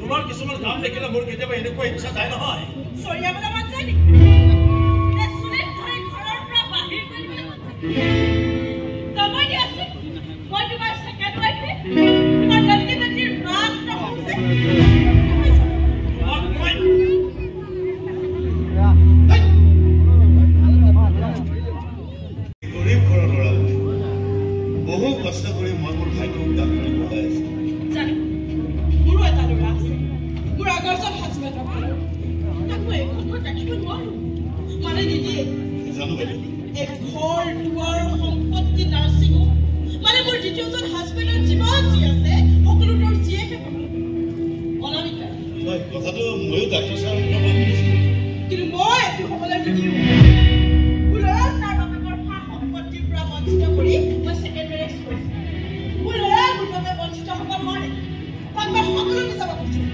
তোমাৰ কিছুমান কাম দেখিলে মোৰ কেতিয়াবা এনেকুৱা ইচ্ছা যায় নহয় চৰিয়াবলৈ মন যায় নেকি চুলিত ধৰি ঘৰৰ পৰা বাহিৰ কৰিবলৈ মন যায় সময় দি আছে মই তোমাৰ ছেকেণ্ড ৱাইফে তোমাৰ গল্টি গল্টিৰ মাত নহৈছে গৰীব ঘৰৰ ল'ৰা বহু কষ্ট কৰি মই মোৰ ভাইটোক ডাক্তৰী পঢ়াই আছো জানো মোৰো এটা ল'ৰা আছে মোৰ আগৰজন হাজবেণ্ডৰ ঘৰ তাক মই এখন ঘৰত ৰাখিব নোৱাৰো মানে নিদিয়ে জানো বাইদেউ এক ঘৰ দুৱাৰ সম্পত্তি নাৰ্ছিং হোম মানে মোৰ দ্বিতীয়জন হাজবেণ্ডৰ যিমান যি আছে সকলো তোৰ জীয়েহে পাব অনামিকা হয় কথাটো ময়ো ডাক্তৰ ছাৰৰ পৰা শুনিছোঁ কিন্তু মই এইটো হ'বলৈ নিদিওঁ মোৰ ল'ৰা তাৰ বাপেকৰ সা সম্পত্তিৰ পৰা বঞ্চিত কৰি মই ছেকেণ্ডেৰী স্কুল মোৰ ল'ৰা মোৰ বাবে বঞ্চিত হ'ব নোৱাৰে তাক মই সকলোকে যাব খুজিছোঁ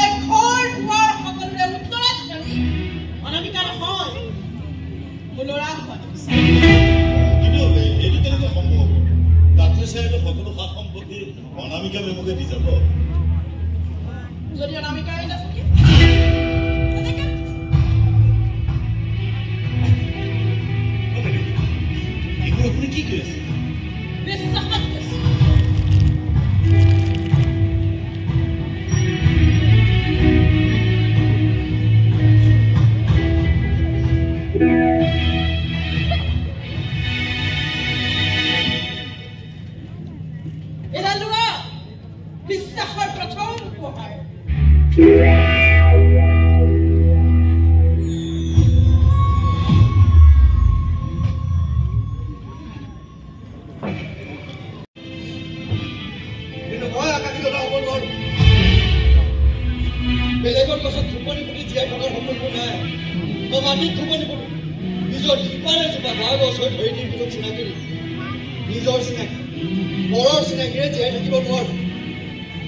এক ঘৰ দুৱাৰ সকলোৰে উত্তৰাধিকাৰী অনামিকা নহয় মোৰ ল'ৰা হ'ব কিন্তু এইটো কেনেকৈ সম্ভৱ ডাক্তৰ ছাৰে সকলো সা সম্পত্তি অনামিকা মেমকে দি যাব যদি অনামিকাই নাথাকে এইবোৰ আপুনি কি কৰি আছে বিশ্বাসত কৈছে এডাল লোৱা বিশ্বাসৰ প্ৰথম উপহাৰ কিন্তু মই আকাশীকতা হ'ব নোৱাৰো বেলেগৰ গছত থোপনি পুতি জীয়াই থকাৰ সম্পৰ্ক নাই মই মাটিত থোপনি পুতো নিজৰ শিপাৰে জোপা গাঁৱৰ ওচৰত ধৰি দি পিছত চিনাকি নিজৰ চিনাকি পৰৰ চিনাকিৰে জীয়াই থাকিব নোৱাৰো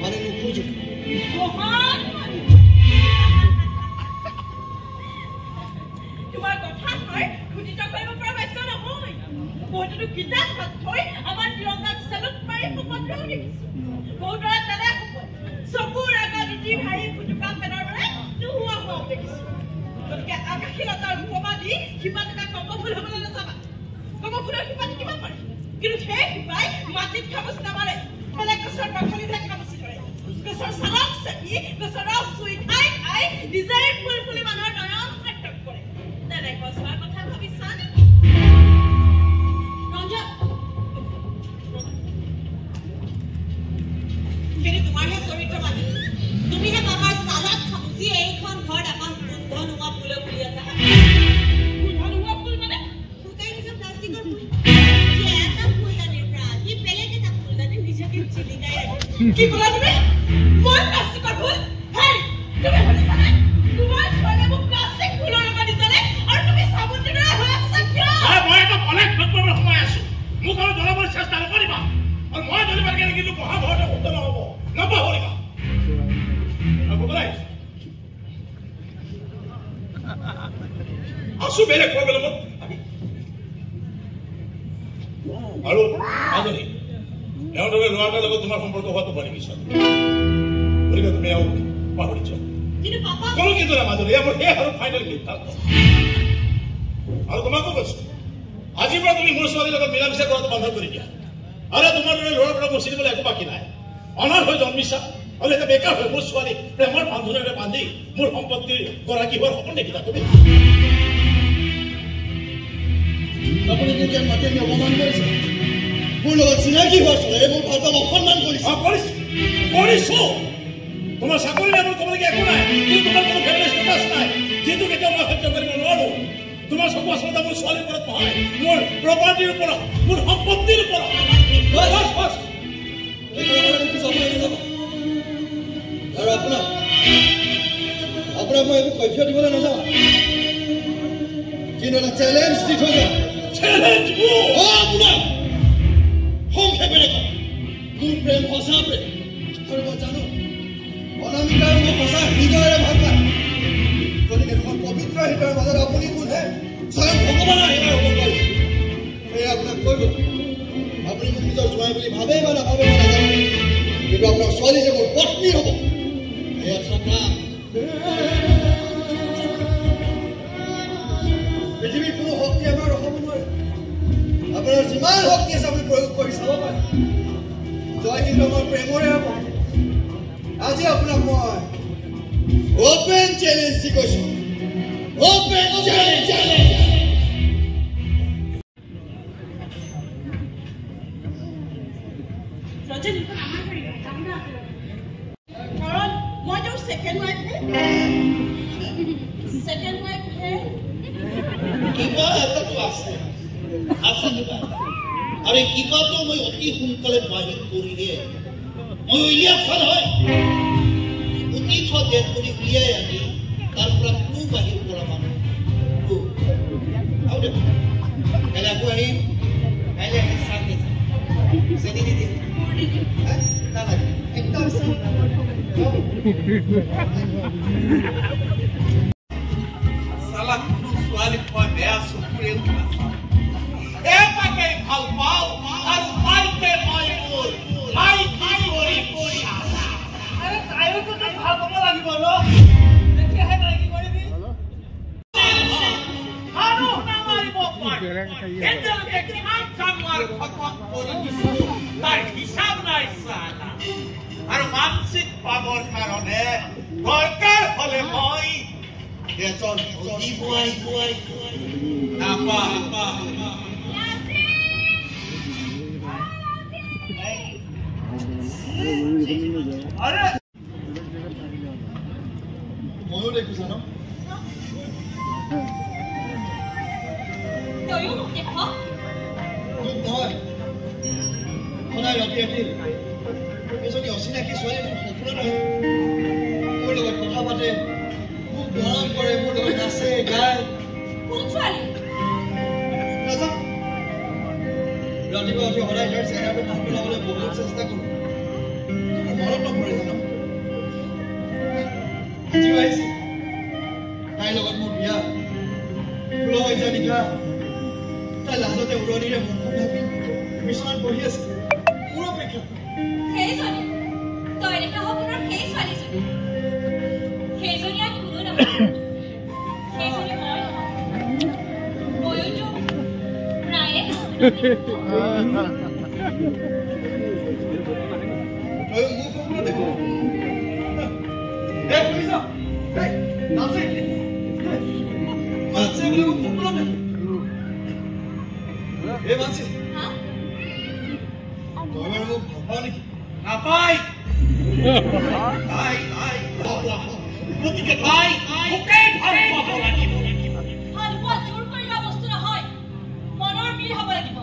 মানে নোখোজো তোমাৰ কথা হয় খুদিত কৰিব পৰা বাধ্য নহয় বহুতো কিতাপ হাত থৈ আমাৰ তিৰংগাক চেলুট মাৰি সকলোৱেও দেখিছো বহুতৰে তেনে সপোন চকুৰ আগত উঠি ভাই ফুটুকা পেনৰ দৰে নোহোৱা হোৱাও দেখিছো গতিকে আকাশীলতাৰ উপমা দি শিপা থকা কপফুল হ'বলৈ নাযাবা কপফুলৰ শিপাত কিমান পাৰে কিন্তু সেই শিপাই মাটিত খামুচ নামাৰে বেলেগ গছৰ বাকলিতহে খামুচি ধৰে গছৰ চালক চেপি গছৰ ৰস চুই খাই খাই নিজেই ফুল ফুলি মানুহৰ নয়ন সাৰ্থক কৰে তেনে গছৰ কথা ভাবিছা নেকি ৰঞ্জন কিন্তু তোমাৰহে চৰিত্ৰ মানে তুমিহে বাবাৰ চালাক খামুচি এইখন ঘৰত এখন গোন্ধ নোহোৱা ফুলে ফুলি আছা গোন্ধ নোহোৱা ফুল মানে ফুটাই নিজে প্লাষ্টিকৰ ফুল এটা ফুলদানিৰ পৰা কি বেলেগ এটা ফুলদানি নিজকে চিলিকাই ৰাখে কি ক'লা তুমি মই প্লাষ্টিকৰ ফুল হেই তুমি শুনিছানে তোমাৰ ছোৱালীয়ে মোক প্লাষ্টিক ফুলৰ লগত দিছানে আৰু তুমি চাবোনটোৰে হৈ আছা কিয় মই এটা কলেজ কৰিবলৈ সময় আছো মোক আৰু জ্বলাবলৈ চেষ্টা নকৰিবা আৰু মই জ্বলিবাৰ কাৰণে কিন্তু পঢ়া ঘৰতে শুদ্ধ নহ'ব নপাহৰিবা আছো বেলেগ কৰিবলৈ মোক আৰু মাজনী এওঁলোকে ল'ৰাটাৰ লগত তোমাৰ সম্পৰ্ক হোৱাটো পাৰি বিচাৰো গতিকে তুমি এওঁক পাহৰিছ কিন্তু পাপা কোনো কিন্তু নাই মাজনী এয়া মোৰ শেষ আৰু ফাইনেল সিদ্ধান্ত আৰু তোমাকো কৈছো আজিৰ পৰা তুমি মোৰ ছোৱালীৰ লগত মিলা মিছা কৰাটো বন্ধ কৰি দিয়া আৰু তোমাৰ দৰে ল'ৰাৰ পৰা মচি দিবলৈ একো বাকী নাই অনাথ হৈ জন্মিছা আৰু এতিয়া বেকাৰ হৈ মোৰ ছোৱালী প্ৰেমৰ বান্ধোনেৰে বান্ধি মোৰ সম্পত্তিৰ গৰাকী হোৱাৰ সপোন দেখিলা তুমি আপুনি মোক ইয়াত মাতি আনি অপমান কৰিছে মোৰ লগত চিনাকি হোৱাৰ ছোৱালীৰে মোৰ ভাল পাব অসন্মান কৰিছে কৰিছো তোমাৰ চাকৰি নাই মোৰ ক'বলগীয়া একো নাই কিন্তু তোমাৰ কোনো ফেমিলি ষ্টেটাছ নাই যিটো কেতিয়াও মই সহ্য কৰিব নোৱাৰো তোমাৰ চকু আচলতে মোৰ ছোৱালীৰ ওপৰত নহয় মোৰ প্ৰপাৰ্টিৰ ওপৰত মোৰ সম্পত্তিৰ ওপৰত আৰু আপোনাক মই একো কৈফিয়ত দিবলৈ নাযাওঁ কিন্তু এটা চেলেঞ্জ দি থৈ যাওঁ চেলেঞ্জ আপোনাক সংক্ষেপেৰে কওঁ মোৰ প্ৰেম সঁচা প্ৰেম আৰু মই জানো অনামিকাৰ মোক সঁচা হৃদয়েৰে ভাল পায় গতিকে তোমাৰ পবিত্ৰ হৃদয়ৰ মাজত আপুনি কোনে স্বয়ং ভগৱানৰ হৃদয় হ'ব পাৰিছে সেয়ে আপোনাক কৈ গ'লো আপুনি মোক নিজৰ জোঁৱাই বুলি ভাবে বা নাভাবে মই নাজানো কিন্তু আপোনাৰ ছোৱালী যে মোৰ পত্নী হ'ব এয়া প্ৰেমৰে হ'ব আজি আপোনাক মই ওপেন চ্যালেঞ্জ দিছো ওপেন চ্যালেঞ্জ ৰজনী কাৰণ মই তোৰ সেকেন্ড ওয়াইফ হে কিবা এটা আছে কিবা আৰে কিবা তো মই অতি সোনকালে বাহিৰ কৰি দিয়ে মই উলিয়া ফল হয় অতি থতে কৰি উলিয়াই আনি তাৰ পৰা কোনো বাহিৰ কৰা মানুহ আউট এলা কোই এলা সাথে সেনি দিদি না না একদম সালা ছোৱালী মই বেয়া চকুৰে উঠাছা এপাকে ভাল পাও আৰু মাইতে মই মোৰ মাই কি কৰি আৰে তাইও তো ভাল পাব লাগিব ন তেতিয়াহে তাই কি কৰিবি আৰু না মাৰিব পাৰ এতিয়ালৈকে কিমান কামৰ খতম কৰি দিছো তাৰ হিচাপ নাই সালা আৰু মানসিক পাবৰ কাৰণে দৰকাৰ হলে মই এজন বুৱাই নাপা আৰে ময়ো দেখিছ ন তয়ো মোক দেখ মোক নহয় সদায় ৰাতি ৰাতি এজনী অচিনাকি ছোৱালী মোৰ সপোনত আহে মোৰ লগত কথা পাতে মোক মৰম কৰে মোৰ লগত নাচে গায় কোন ছোৱালী নাজানো ৰাতিপুৱা উঠি সদায় তাৰ চেহেৰাটো ভাল পেলাবলৈ বহুত চেষ্টা কৰোঁ মনত নপৰে জানো আজি আহিছে তাইৰ লগত মোৰ বিয়া ফুল হৈ যোৱা নিশা তাই লাজতে উৰণিৰে মুখখন ঢাকি বিচনাত বহি আছে মোৰ অপেক্ষা সেইজনী তই দেখা সপোনৰ সেই ছোৱালীজনী সেইজনী আৰু কোনো নহয় সেইজনী মই ময়োতো প্ৰায়ে তই মোক সপোনত দেখো এই শুনিছ এই নাচে মাছে বুলি মোক সপোনত দেখো এই মাছে হা তই বাৰু মোক ভাল পাৱ নেকি নাপায় গতিকে তাই মোকে ভাল পাব লাগিব ভাল পোৱা জোৰ কৰি লোৱা বস্তু নহয় মনৰ মিল হ'ব লাগিব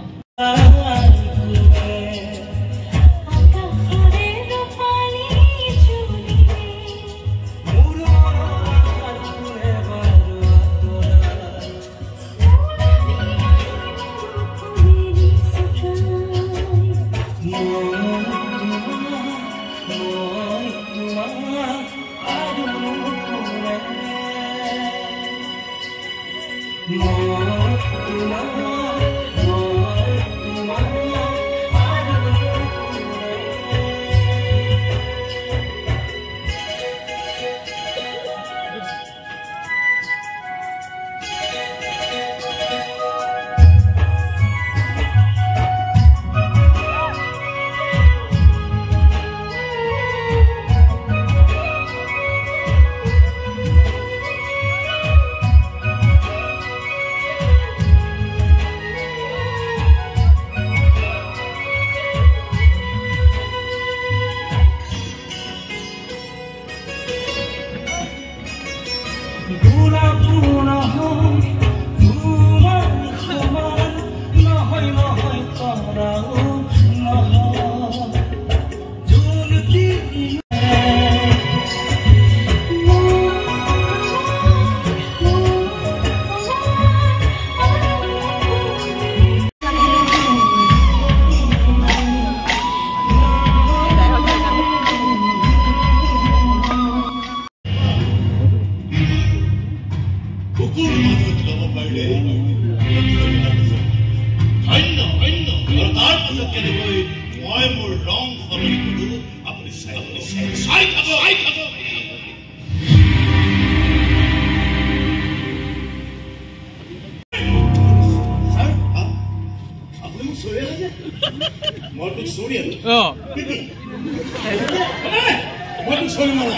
মই তোক চলি মাৰা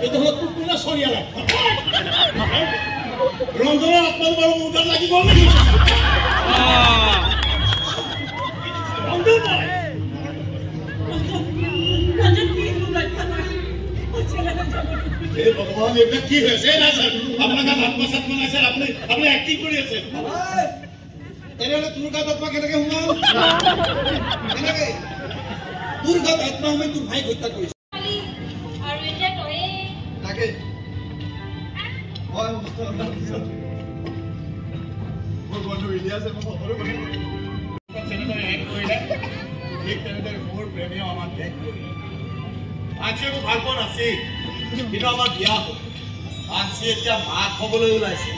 এইটো হলে তোক কোনে চলিয়ালে ৰঞ্জনৰ আত্মাটো বাৰু মোৰ গাত লাগি গ'ল নেকি ৰঞ্জন ভগৱান এইবিলাক কি হৈছে না স্যাৰ আপোনাৰ গাত আত্মা চাত্মা নাই স্যাৰ আপুনি এক্টিং কৰি আছে তেনেহ'লে তোৰ গাত আত্মা কেনেকে সোমাল কেনেকে তোৰ গাত আত্মা সোমাই তোৰ ভাইক হত্যা কৰিছে তাকে মোৰ বন্ধু ইলিয়াছে মোক সকলো যেনেদৰে শেষ কৰিলে ঠিক তেনেদৰে মোৰ প্ৰেমীয় আমাক শেষ কৰিলে আঞ্চিয়ে মোক ভাল পোৱা নাছিল কিন্তু আমাৰ বিয়া হ'ল আঞ্চি এতিয়া মাক হ'বলৈ ওলাইছে